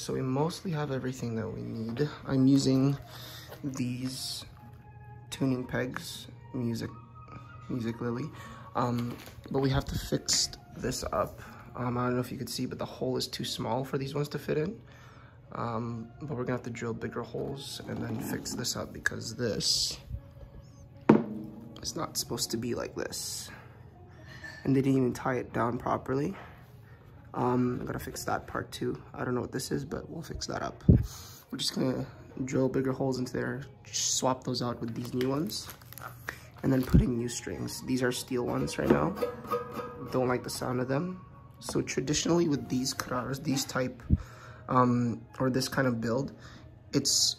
so we mostly have everything that we need. I'm using these tuning pegs, Music Lily, but we have to fix this up. I don't know if you could see, but the hole is too small for these ones to fit in. But we're gonna have to drill bigger holes and then fix this up because this is not supposed to be like this. And they didn't even tie it down properly. I gotta fix that part too. I don't know what this is, but we'll fix that up. We're just gonna drill bigger holes into there, swap those out with these new ones, and then put in new strings. These are steel ones right now. Don't like the sound of them. So traditionally with these Krars, these type, or this kind of build, it's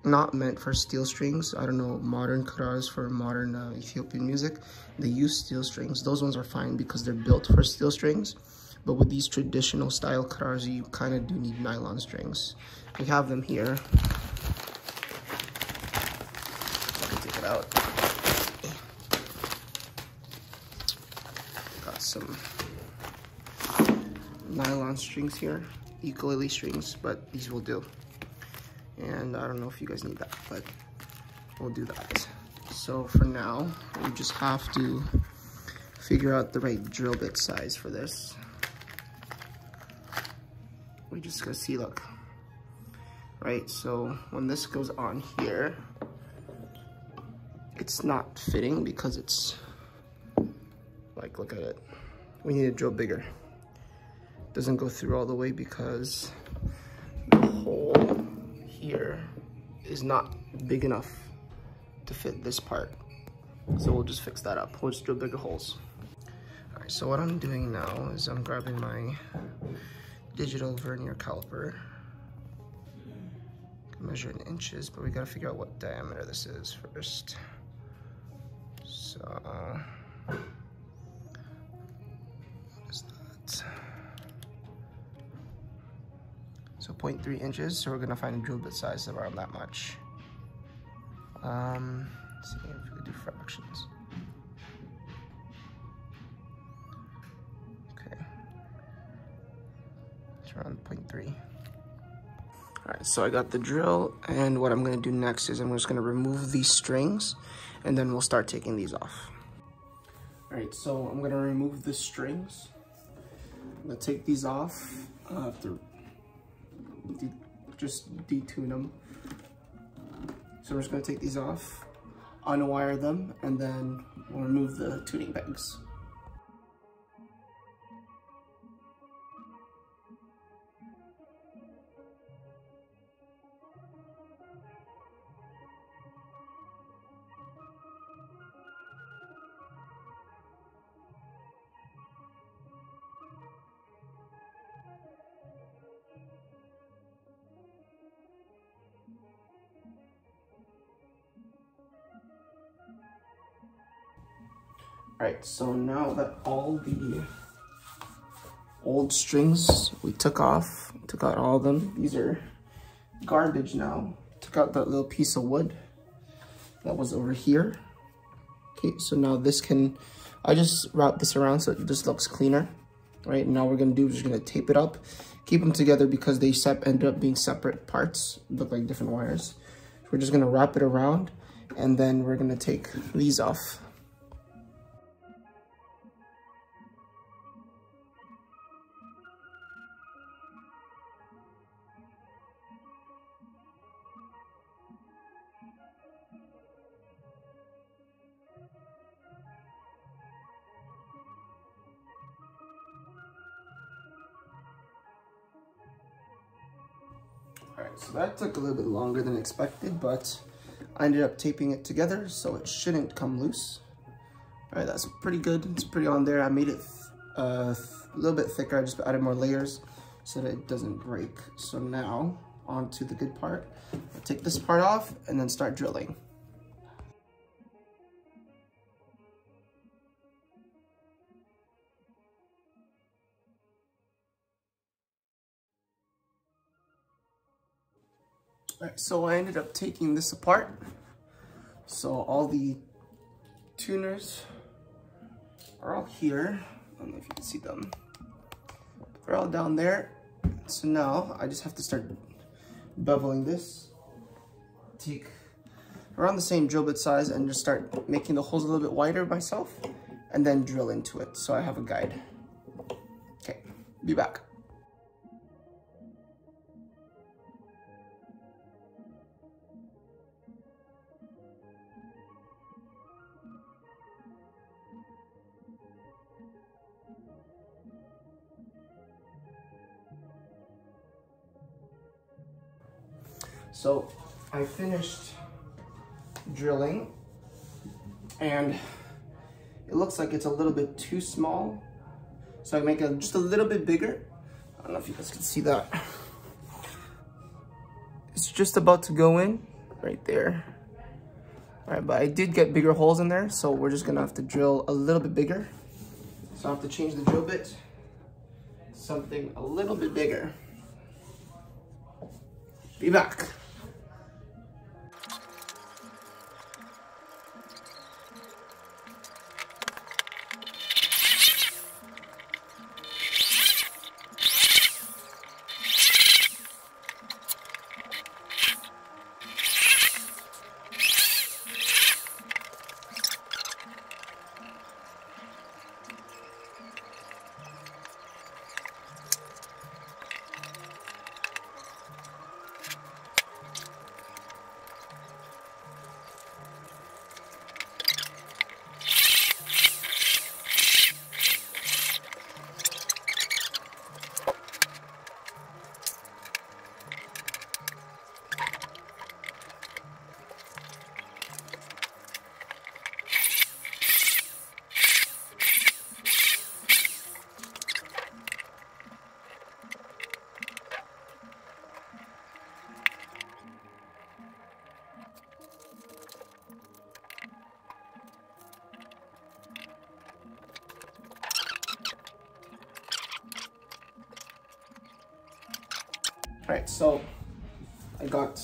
not meant for steel strings. I don't know, modern Krars for modern Ethiopian music, they use steel strings. Those ones are fine because they're built for steel strings. But with these traditional style Krars, you kind of do need nylon strings. We have them here. I can take it out. Got some nylon strings here, ukulele strings, but these will do. And I don't know if you guys need that, but we'll do that. So for now, we just have to figure out the right drill bit size for this. We just gotta see, look, right? So when this goes on here, it's not fitting because it's like, look at it. We need to drill bigger. Doesn't go through all the way because the hole here is not big enough to fit this part. So we'll just fix that up. We'll just drill bigger holes. All right, so what I'm doing now is I'm grabbing my digital vernier caliper. Measure in inches, but we gotta figure out what diameter this is first. So, what is that? So 0.3 inches, so we're gonna find a drill bit size around that much. Let's see if we can do fractions. Okay, it's around 0.3. All right, so I got the drill, and what I'm gonna do next is I'm just gonna remove these strings, and then we'll start taking these off. All right, so I'm gonna remove the strings. I'm gonna take these off after just detune them. So we're just gonna take these off, unwire them, and then we'll remove the tuning pegs. All right, so now that all the old strings we took off, took out all of them, these are garbage now. Took out that little piece of wood that was over here. Okay, so now this can, I just wrap this around so it just looks cleaner, right? And now what we're gonna do is just gonna tape it up, keep them together because they ended up being separate parts, look like different wires. So we're just gonna wrap it around, and then we're gonna take these off. All right, so that took a little bit longer than expected, but I ended up taping it together, so it shouldn't come loose. All right, that's pretty good. It's pretty on there. I made it a little bit thicker. I just added more layers so that it doesn't break. So now, on to the good part. I'll take this part off and then start drilling. All right, so I ended up taking this apart. So all the tuners are all here. I don't know if you can see them. They're all down there. so now I just have to start beveling this. Take around the same drill bit size and just start making the holes a little bit wider myself and then drill into it so I have a guide. Okay, be back. So I finished drilling and it looks like it's a little bit too small. So I make it just a little bit bigger. I don't know if you guys can see that. It's just about to go in right there. All right, but I did get bigger holes in there, so we're just gonna have to drill a little bit bigger. So I have to change the drill bit, something a little bit bigger. Be back. All right, so I got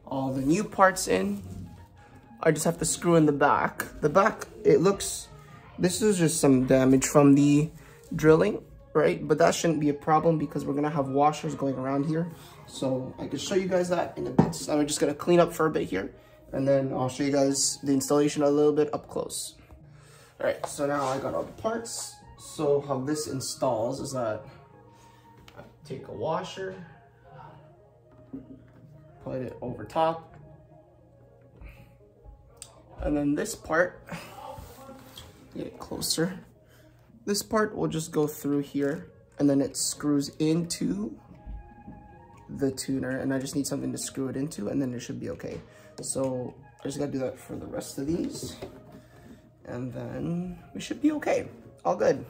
all the new parts in. I just have to screw in the back. The back, it looks, this is just some damage from the drilling, right? But that shouldn't be a problem because we're gonna have washers going around here. So I can show you guys that in a bit. So I'm just gonna clean up for a bit here and then I'll show you guys the installation a little bit up close. All right, so now I got all the parts. So how this installs is that I take a washer, put it over top, and then this part, get it closer, this part will just go through here and then it screws into the tuner, and I just need something to screw it into and then it should be okay. So I just gotta do that for the rest of these and then we should be okay, all good.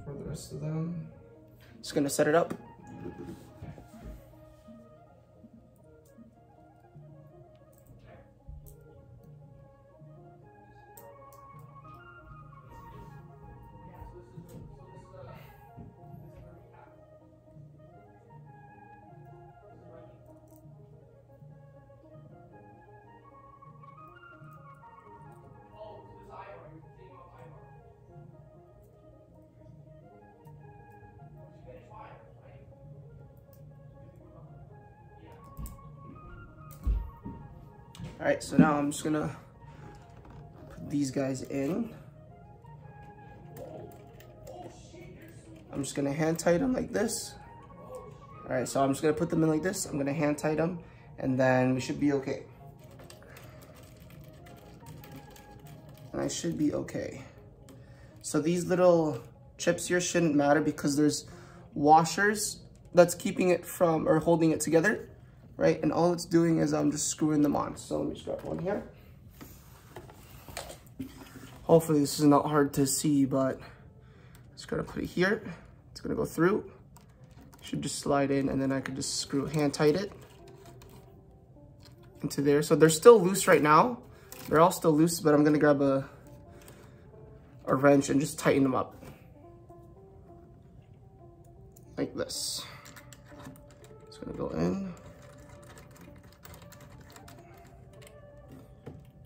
For the rest of them, just gonna set it up. All right, so now I'm just gonna put these guys in. I'm just gonna hand tight them like this. All right, so I'm just gonna put them in like this. I'm gonna hand tight them and then we should be okay. And I should be okay. So these little chips here shouldn't matter because there's washers that's keeping it from, or holding it together. Right, and all it's doing is I'm just screwing them on. So let me just grab one here. Hopefully this is not hard to see, but just gotta put it here. It's gonna go through. Should just slide in, and then I could just hand tight it into there. So they're still loose right now. They're all still loose, but I'm gonna grab a wrench and just tighten them up like this. It's gonna go in.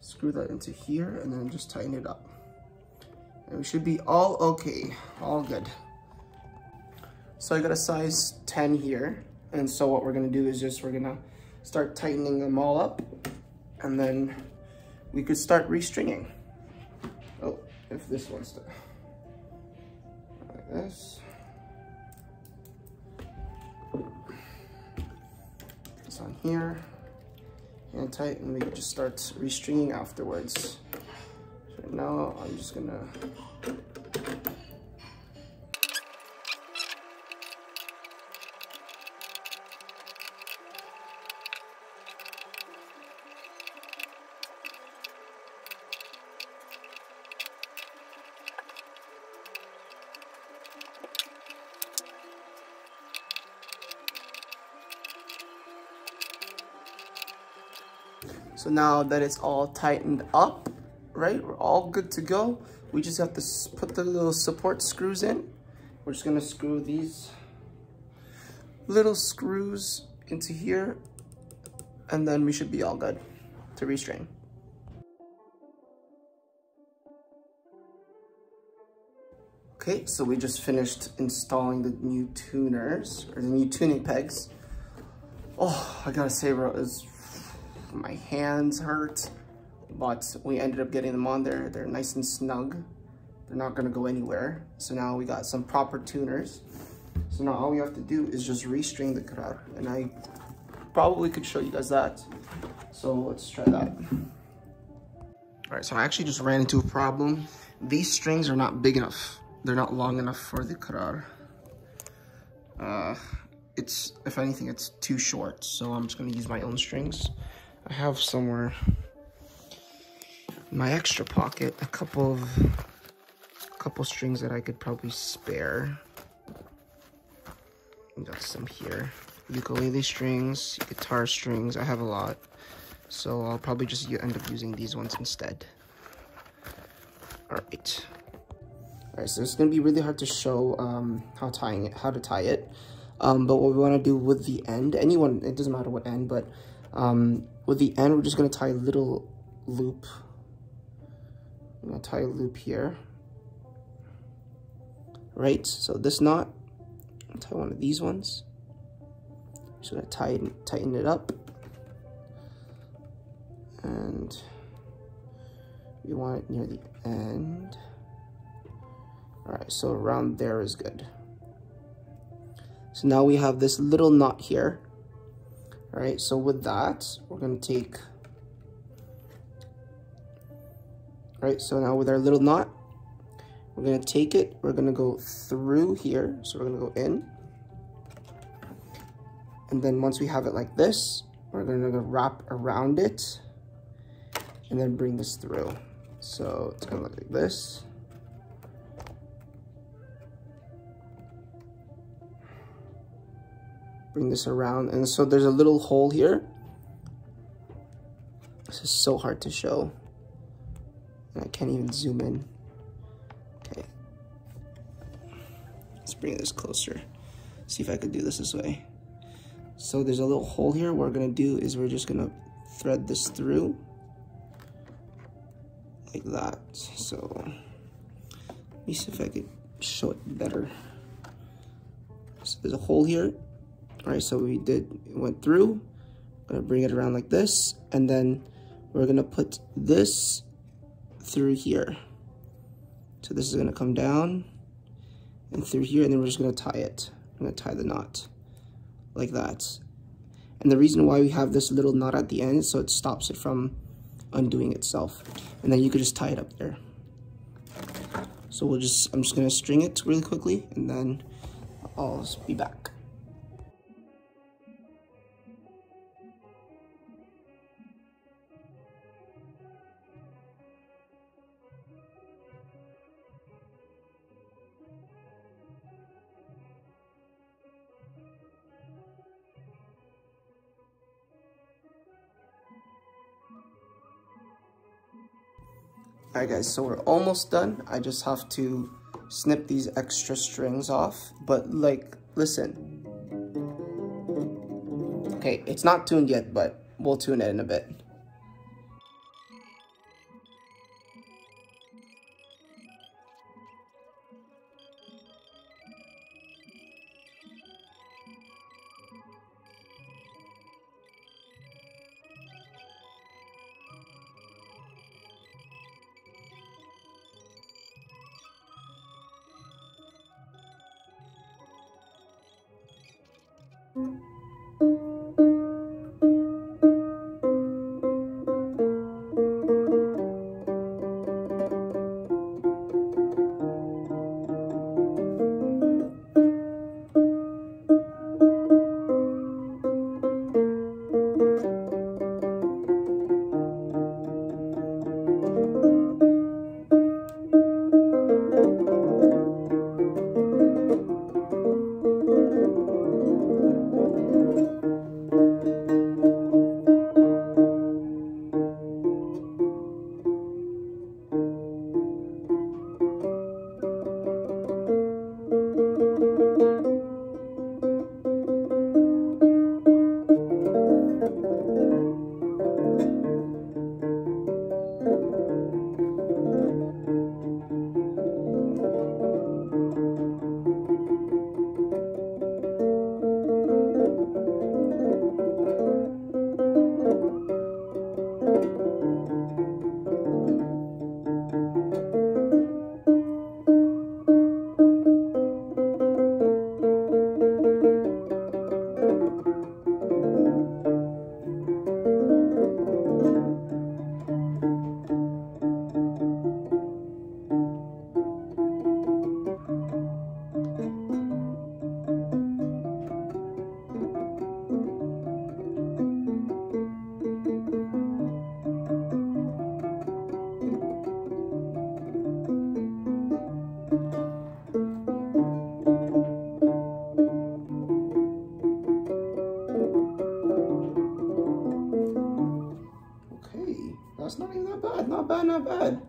Screw that into here and then just tighten it up. And we should be all okay, all good. So I got a size 10 here. And so what we're gonna do is we're gonna start tightening them all up, and then we could start restringing. Oh, if this wants to, like this. It's on here, and tight, and we can just start restringing afterwards. So now I'm just gonna So now that it's all tightened up, right, we're all good to go. We just have to put the little support screws in. We're just gonna screw these little screws into here, and then we should be all good to restring. Okay, so we just finished installing the new tuners, or the new tuning pegs. Oh, I gotta say, bro, my hands hurt, but we ended up getting them on there. They're nice and snug. They're not gonna go anywhere. So now we got some proper tuners. So now all we have to do is just restring the Krar, and I probably could show you guys that. So let's try that. All right, so I actually just ran into a problem. These strings are not big enough. They're not long enough for the Krar. It's, if anything, it's too short. So I'm just gonna use my own strings. I have somewhere in my extra pocket a couple strings that I could probably spare. Got some here. Ukulele strings, guitar strings. I have a lot, so I'll probably just end up using these ones instead. All right. So it's gonna be really hard to show how to tie it. But what we want to do with the end, it doesn't matter what end, but with the end, we're just gonna tie a little loop. I'm gonna tie a loop here, right? So this knot, I'll tie one of these ones. Just gonna tighten it up, and we want it near the end. All right, so around there is good. So now we have this little knot here. All right, so with that, we're gonna take, all right, so now with our little knot, we're gonna take it, we're gonna go through here. So we're gonna go in. And then once we have it like this, we're gonna wrap around it and then bring this through. So it's gonna look like this. Bring this around, and so there's a little hole here. This is so hard to show, and I can't even zoom in. Okay, let's bring this closer. See if I could do this way. So there's a little hole here. What we're gonna do is we're just gonna thread this through like that. So let me see if I could show it better. So there's a hole here. All right, so we went through. I'm gonna bring it around like this, and then we're gonna put this through here. So this is gonna come down and through here, and then we're just gonna tie it. I'm gonna tie the knot like that. And the reason why we have this little knot at the end, so it stops it from undoing itself. And then you could just tie it up there. So I'm just gonna string it really quickly, and then I'll be back. All right, guys, so we're almost done. I just have to snip these extra strings off, but like, listen. Okay, it's not tuned yet, but we'll tune it in a bit. That's not even that bad. Not bad, not bad.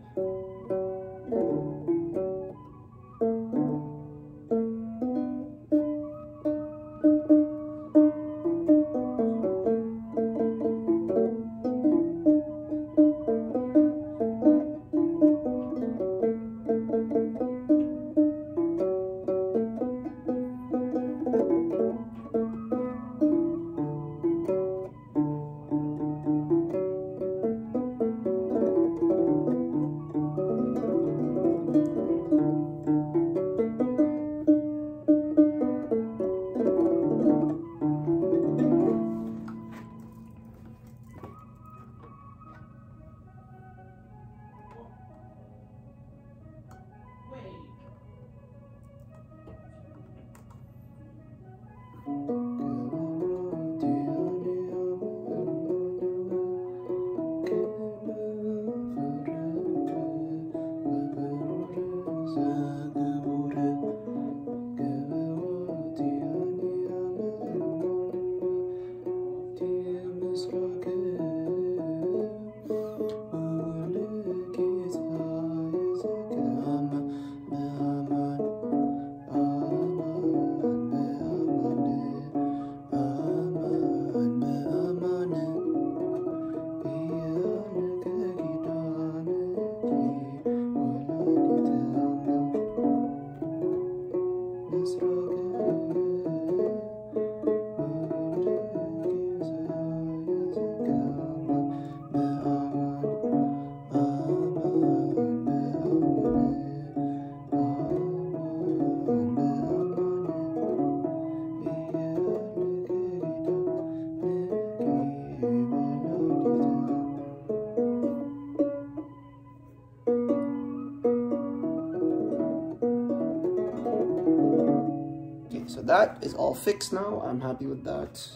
So that is all fixed now. I'm happy with that.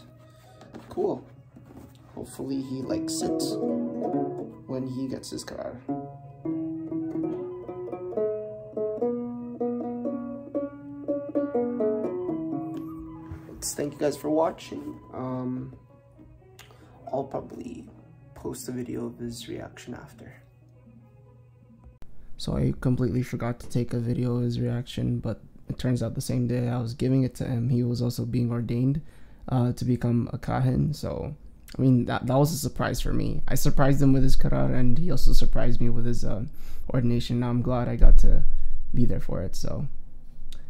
Cool. Hopefully he likes it when he gets his Krar. Thank you guys for watching. I'll probably post a video of his reaction after. So I completely forgot to take a video of his reaction, but it turns out the same day I was giving it to him, he was also being ordained to become a kahin. So I mean, that was a surprise for me. I surprised him with his Krar, and he also surprised me with his ordination. Now I'm glad I got to be there for it. So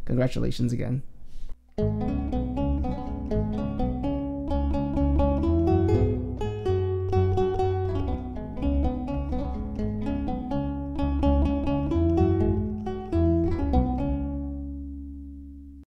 congratulations again.